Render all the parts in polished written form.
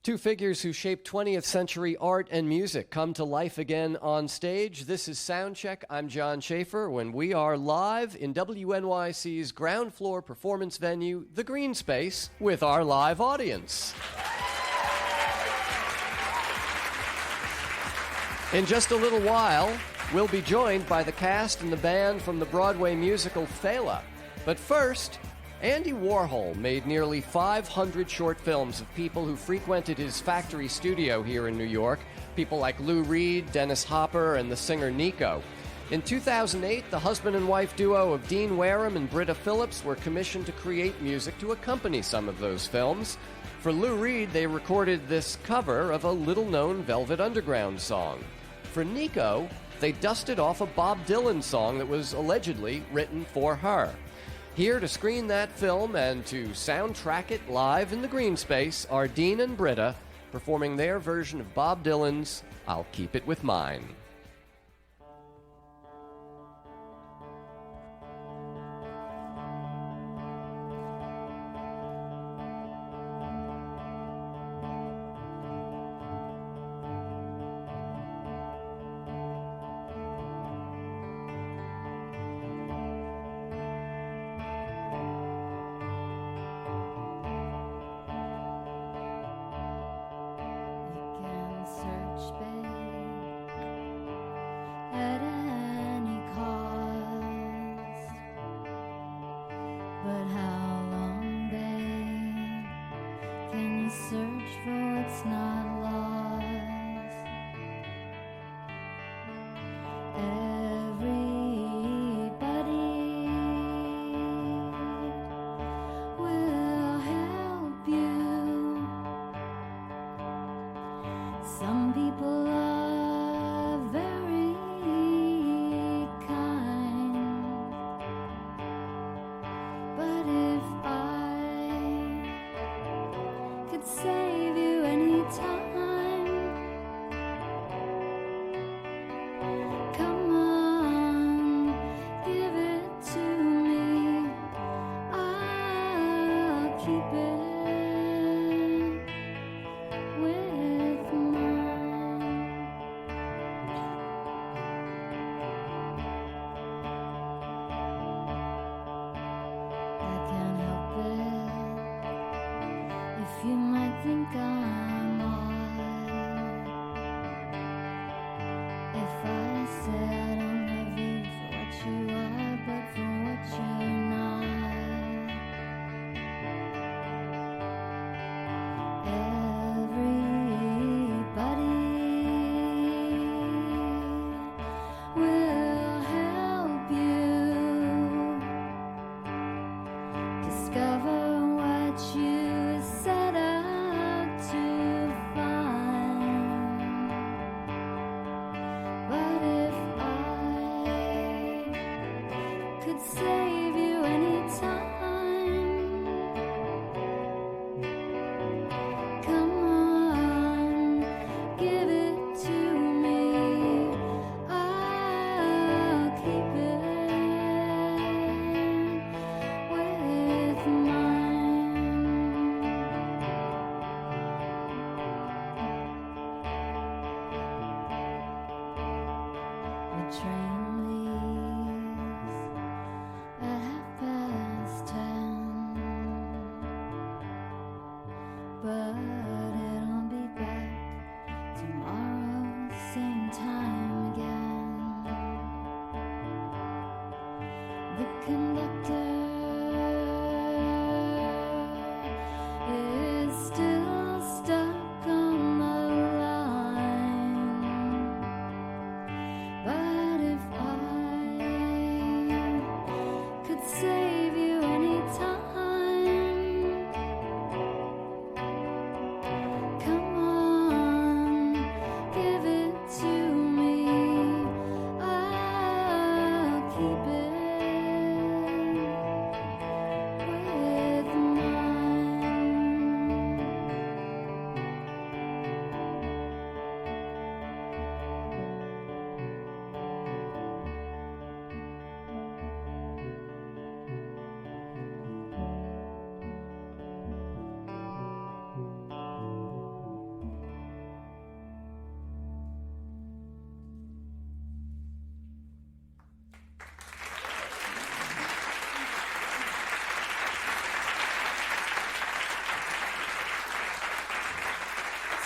Two figures who shaped 20th century art and music come to life again on stage. This is Soundcheck. I'm John Schaefer when we are live in WNYC's ground floor performance venue, The Green Space, with our live audience. In just a little while, we'll be joined by the cast and the band from the Broadway musical Fela. But first, Andy Warhol made nearly 500 short films of people who frequented his factory studio here in New York, people like Lou Reed, Dennis Hopper, and the singer Nico. In 2008, the husband and wife duo of Dean Wareham and Britta Phillips were commissioned to create music to accompany some of those films. For Lou Reed, they recorded this cover of a little-known Velvet Underground song. For Nico, they dusted off a Bob Dylan song that was allegedly written for her. Here to screen that film and to soundtrack it live in the green space are Dean and Britta performing their version of Bob Dylan's I'll Keep It With Mine. Some people are very kind, but if I could save you anytime, come on, give it to me, I'll keep it. You might think I'm odd if I say I don't love you for what you are, but for what you're not. Everybody will help you discover what you set out to find. But if I could save you anytime, come on, give it to me, I'll keep it with mine. The train leaves at 10:30, but it'll be back tomorrow, same time again. The conductor is still stuck on the line. But if I could save you anytime,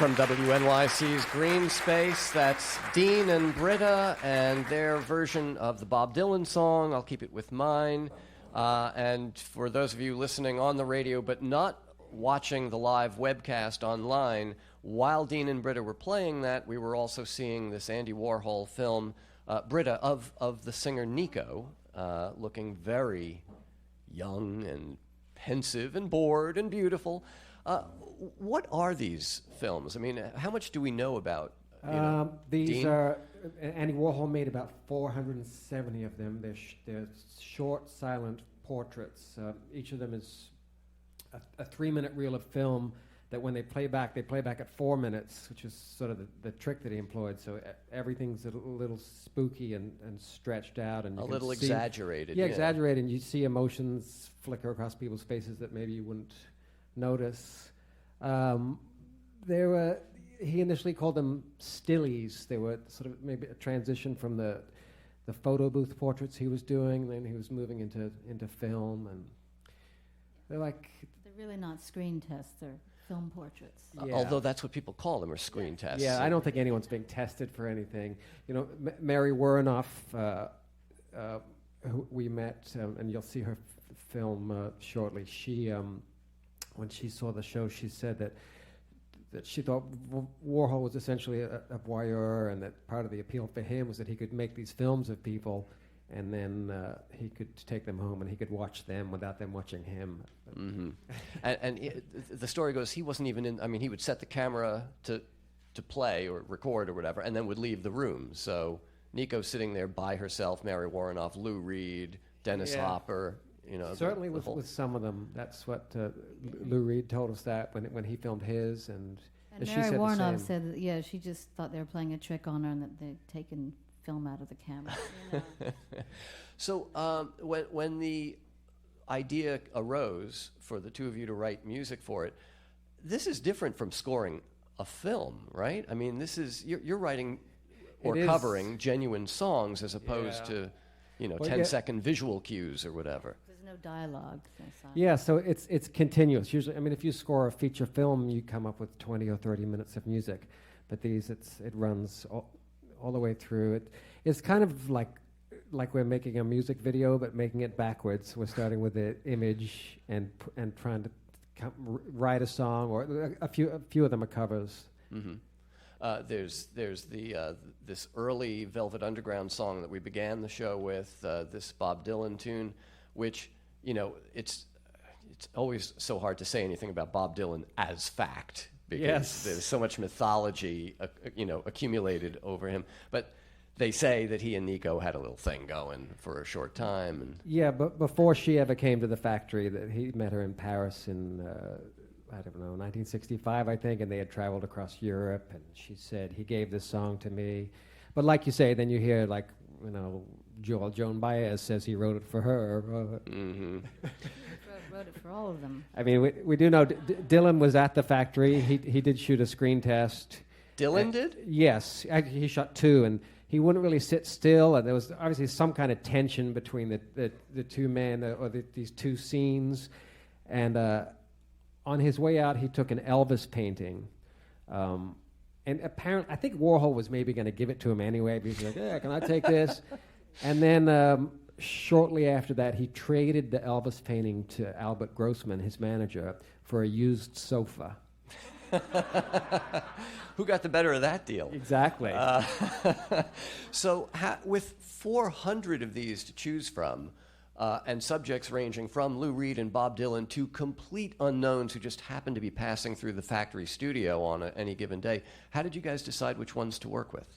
From WNYC's Green Space, that's Dean and Britta and their version of the Bob Dylan song, I'll Keep It With Mine. And for those of you listening on the radio but not watching the live webcast online, while Dean and Britta were playing that, we were also seeing this Andy Warhol film, Britta, of the singer Nico, looking very young and pensive and bored and beautiful. What are these films? I mean, how much do we know about these Dean? are Andy Warhol made about 470 of them. They're short, silent portraits. Each of them is a 3-minute reel of film that when they play back at 4 minutes, which is sort of the trick that he employed. So everything's a little spooky and stretched out. And A little exaggerated. Yeah, exaggerated. And you see emotions flicker across people's faces that maybe you wouldn't notice. He initially called them stillies. They were sort of maybe a transition from the photo booth portraits he was doing. Then he was moving into film, and they're really not screen tests, they're film portraits. Yeah. Although that's what people call them, or screen tests. Yeah, I don't think anyone's being tested for anything. You know, Mary Warnoff, who we met, and you'll see her film shortly. She, when she saw the show, she said that she thought Warhol was essentially a voyeur, and that part of the appeal for him was that he could make these films of people, and then he could take them home and he could watch them without them watching him. Mm-hmm. and the story goes, he wasn't even in. I mean, he would set the camera to play or record or whatever, and then would leave the room. So Nico's sitting there by herself, Mary Warnoff, Lou Reed, Dennis Hopper. You know, certainly with some of them. That's what Lou Reed told us that when he filmed his, and she Mary said Warnoff the same. said that, she just thought they were playing a trick on her and that they'd taken film out of the camera. So when the idea arose for the two of you to write music for it, this is different from scoring a film, right? I mean, this is you're writing or covering genuine songs as opposed to 10-second visual cues or whatever. There's no dialogue. Yeah, so it's continuous. Usually, I mean, if you score a feature film, you come up with 20 or 30 minutes of music, but it runs all the way through. It's kind of like we're making a music video, but making it backwards. We're starting with the image and trying to write a song, or a few of them are covers. Mm-hmm. There's this early Velvet Underground song that we began the show with, this Bob Dylan tune, which, it's always so hard to say anything about Bob Dylan as fact, because there's so much mythology, accumulated over him. But they say that he and Nico had a little thing going for a short time. And but before she ever came to the factory, that he met her in Paris in 1965, I think, and they had traveled across Europe, and she said, he gave this song to me. But like you say, then you hear, Joan Baez says he wrote it for her. Mm-hmm. Wrote it for all of them. I mean, we do know Dylan was at the factory. He did shoot a screen test. Dylan did? Yes. He shot 2, and he wouldn't really sit still, and there was obviously some kind of tension between the two men, these two scenes. And on his way out, he took an Elvis painting. And apparently, I think Warhol was maybe going to give it to him anyway, because he was like, yeah, can I take this? And then shortly after that, he traded the Elvis painting to Albert Grossman, his manager, for a used sofa. Who got the better of that deal? Exactly. So with 400 of these to choose from, and subjects ranging from Lou Reed and Bob Dylan to complete unknowns who just happen to be passing through the factory studio on any given day, how did you guys decide which ones to work with?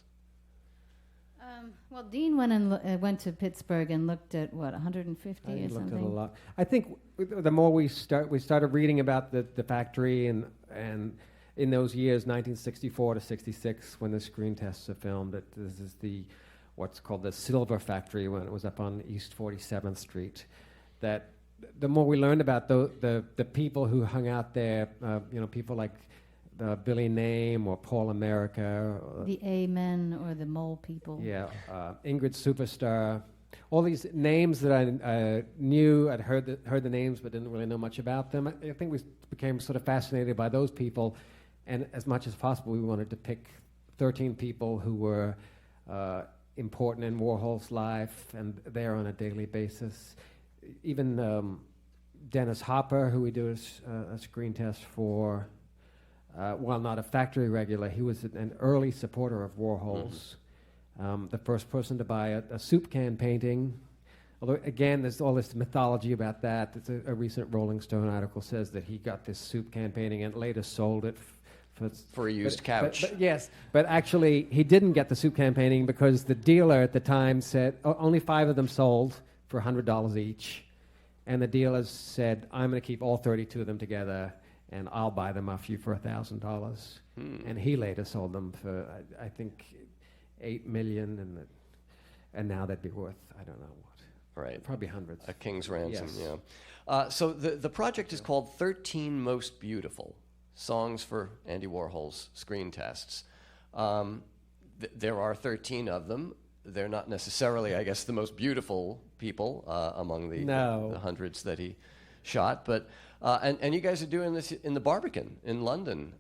Well, Dean went to Pittsburgh and looked at 150 or something. Looked at a lot. I think the more we started reading about the factory and in those years, 1964 to 66, when the screen tests are filmed, that this is what's called the Silver Factory, when it was up on East 47th Street. That the more we learned about the people who hung out there, people like Billy Name or Paul America. The A-Men or the Mole People. Yeah, Ingrid Superstar. All these names that I knew, I'd heard the names but didn't really know much about them. I think we became sort of fascinated by those people and as much as possible, we wanted to pick 13 people who were important in Warhol's life and there on a daily basis. Even Dennis Hopper, who we do a screen test for, while not a factory regular, he was an early supporter of Warhol's. The first person to buy a soup can painting. Although, again, there's all this mythology about that. It's a recent Rolling Stone article says that he got this soup can painting and later sold it for a used couch. Yes, but actually, he didn't get the soup can painting because the dealer at the time said only 5 of them sold for $100 each. And the dealers said, I'm going to keep all 32 of them together, and I'll buy them off you for $1,000. And he later sold them for, I think, $8 million, and now they'd be worth, I don't know what. Right. Probably hundreds. A king's ransom, Yes. yeah. So the project is called 13 Most Beautiful Songs for Andy Warhol's Screen Tests. There are 13 of them. They're not necessarily, I guess, the most beautiful people among the hundreds that he shot. But and you guys are doing this in the Barbican in London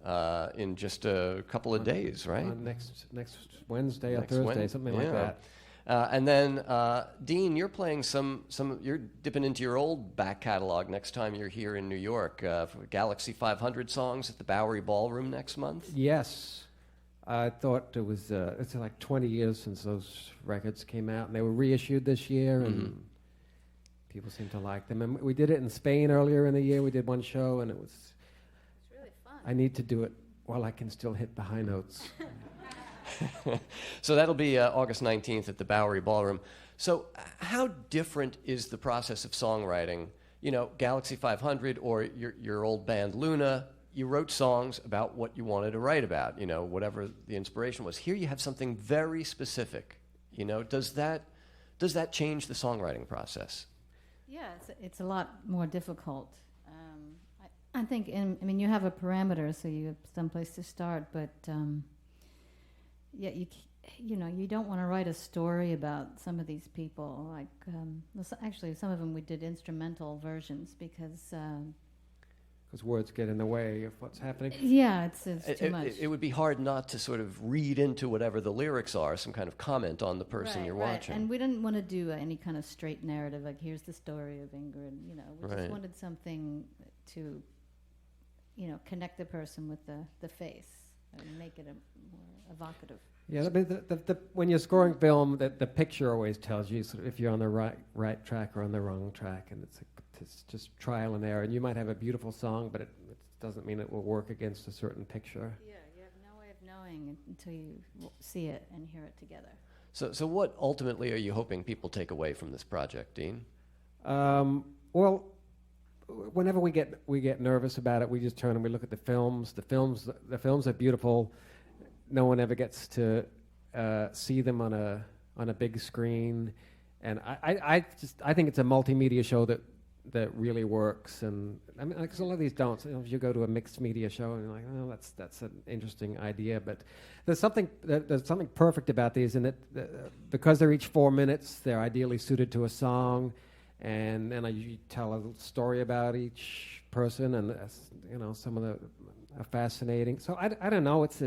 in just a couple of days, right? Next Wednesday or Thursday, something like that. And then, Dean, you're playing you're dipping into your old back catalog next time you're here in New York for Galaxy 500 songs at the Bowery Ballroom next month. Yes. I thought it was, it's like 20 years since those records came out, and they were reissued this year, and people seem to like them. And we did it in Spain earlier in the year. We did one show, and it's really fun. I need to do it while I can still hit the high notes. So that'll be August 19th at the Bowery Ballroom. So how different is the process of songwriting? You know, Galaxy 500 or your old band Luna, you wrote songs about what you wanted to write about, you know, whatever the inspiration was. Here you have something very specific. You know, does that change the songwriting process? Yeah, it's a lot more difficult. I think, you have a parameter, so you have some place to start, but yeah, you don't want to write a story about some of these people. Like, actually, some of them we did instrumental versions because words get in the way of what's happening. Yeah, it's too much. It would be hard not to sort of read into whatever the lyrics are, some kind of comment on the person you're watching. And we didn't want to do any kind of straight narrative, like here's the story of Ingrid. You know, we just wanted something to, connect the person with the face and make it more evocative. Yeah, when you're scoring film, the picture always tells you sort of if you're on the right track or on the wrong track, and it's just trial and error. And you might have a beautiful song, but it doesn't mean it will work against a certain picture. Yeah, you have no way of knowing until you see it and hear it together. So what ultimately are you hoping people take away from this project, Dean? Well, whenever we get nervous about it, we just turn and we look at the films. The films are beautiful. No one ever gets to see them on a big screen, and I think it's a multimedia show that really works. And I mean, because a lot of these don't. So, if you go to a mixed media show and you're like, oh, that's an interesting idea, but there's something perfect about these, and because they're each 4 minutes, they're ideally suited to a song, and then you tell a story about each person, and some of the are fascinating. So I don't know. It's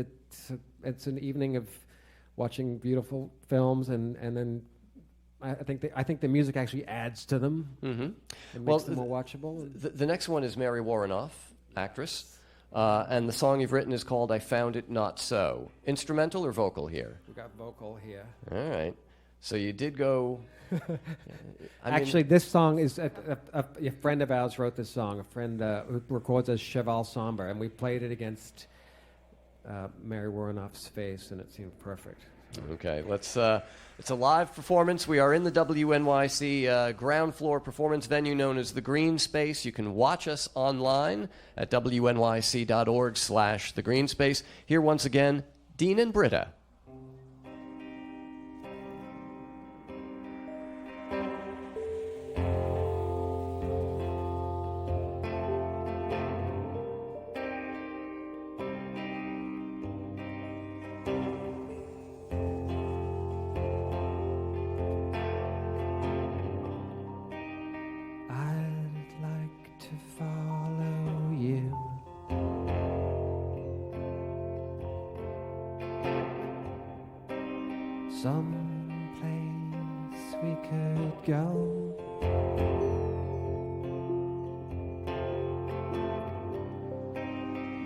an evening of watching beautiful films, and then I think the music actually adds to them. Mm-hmm. It makes them more watchable. The next one is Mary Warrenoff, actress, and the song you've written is called "I Found It Not So." Instrumental or vocal here? We got vocal here. All right. So you did go. Actually, this song is a friend of ours wrote this song. A friend who records as Cheval Sombre, and we played it against Mary Warrenoff's face, and it seemed perfect. Okay, let's. It's a live performance. We are in the WNYC ground floor performance venue known as the Green Space. You can watch us online at wnyc.org/thegreenspace. Here once again, Dean and Britta. some place we could go.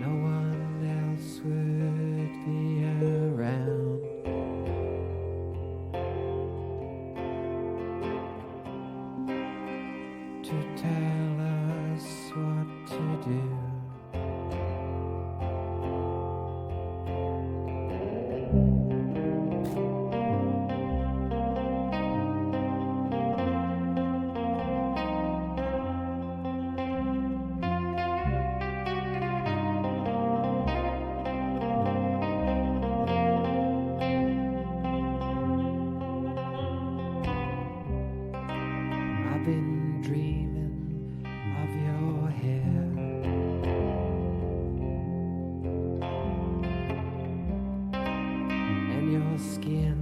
No one else would be around to tell us what to do. I've been dreaming of your hair, and your skin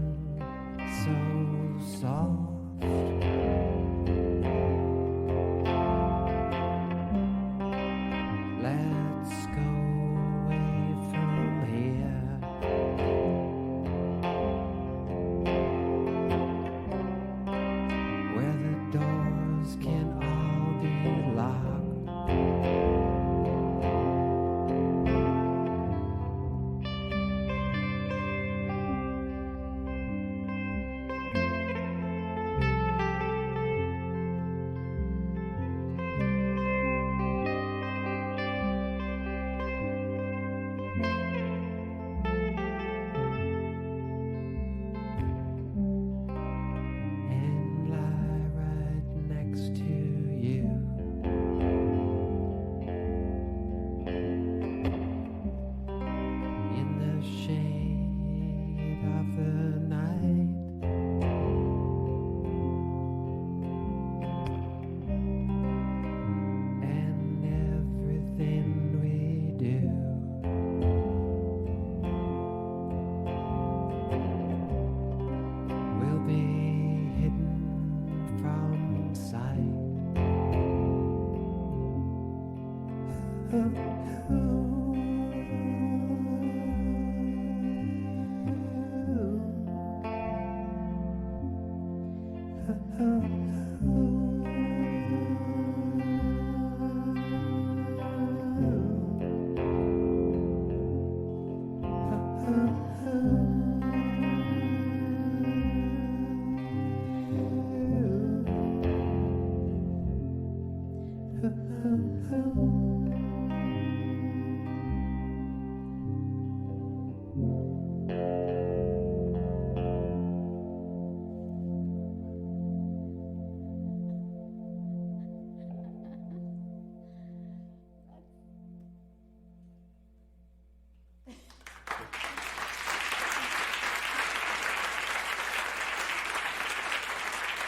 so soft. Let's go away from here. Where the doors can all be locked. And lie right next to you. In the shade of the night. And everything we do will be hidden from sight.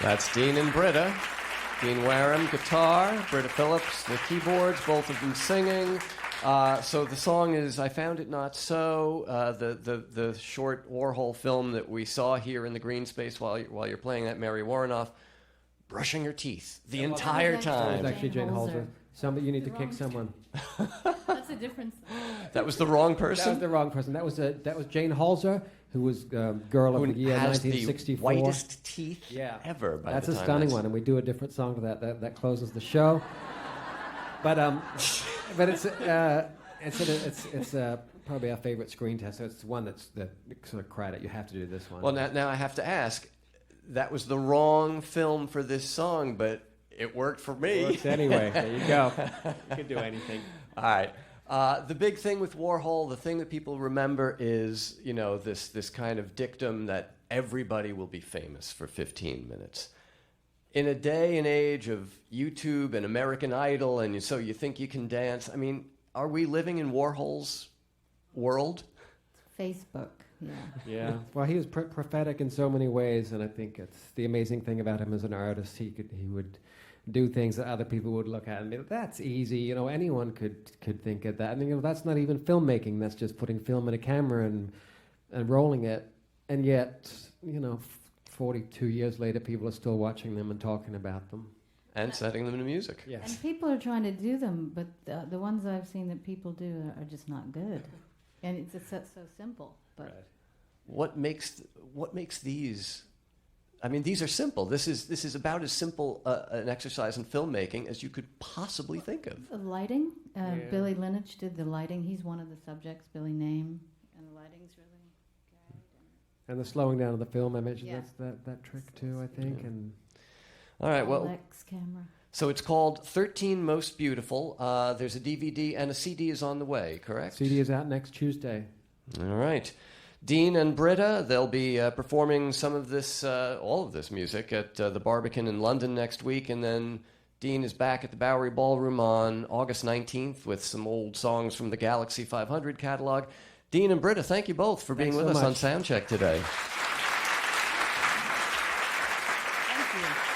That's Dean and Britta. Dean Wareham, guitar, Britta Phillips, the keyboards, both of them singing. So the song is "I Found It Not So," the short Warhol film that we saw here in the green space while you're playing that, Mary Warrenoff, brushing her teeth the entire It was time. actually Jane Holzer. Somebody, you need to The kick wrong- someone. That's a difference. That was the wrong That was person. the wrong person. That was Jane Holzer, who was Girl Who of the Year has the 1964. whitest teeth Yeah. ever. By That's the a time stunning one, and we do a different song to that closes the show. But it's probably our favorite screen test. So it's the one that sort of cried out. You have to do this one. Well, now I have to ask. That was the wrong film for this song, but it worked for me. Works anyway. There you go. You can do anything. All right. The big thing with Warhol, the thing that people remember is, this kind of dictum that everybody will be famous for 15 minutes. In a day and age of YouTube and American Idol, and so you think you can dance, I mean, are we living in Warhol's world? Facebook, yeah. Yeah. Well, he was prophetic in so many ways, and I think it's the amazing thing about him as an artist. He would do things that other people would look at and be like, that's easy. Anyone could think of that. And that's not even filmmaking. That's just putting film in a camera and rolling it. And yet, 42 years later, people are still watching them and talking about them. And setting them to music. Yes. And people are trying to do them, but the ones I've seen that people do are just not good. And it's so simple. But Right. what makes these? I mean, these are simple. This is about as simple an exercise in filmmaking as you could possibly think of. The lighting. Billy Lineage did the lighting. He's one of the subjects. Billy Name, and the lighting's really good. And the slowing down of the film, I mentioned Yeah. that's that trick too, I think. Yeah. And All right, well, Lex camera. so it's called 13 Most Beautiful. There's a DVD and a CD is on the way, correct? CD is out next Tuesday. All right. Dean and Britta, they'll be performing some of this, all of this music at the Barbican in London next week, and then Dean is back at the Bowery Ballroom on August 19th with some old songs from the Galaxy 500 catalog. Dean and Britta, thank you both for being Thanks with so us much. on Soundcheck today. Thank you.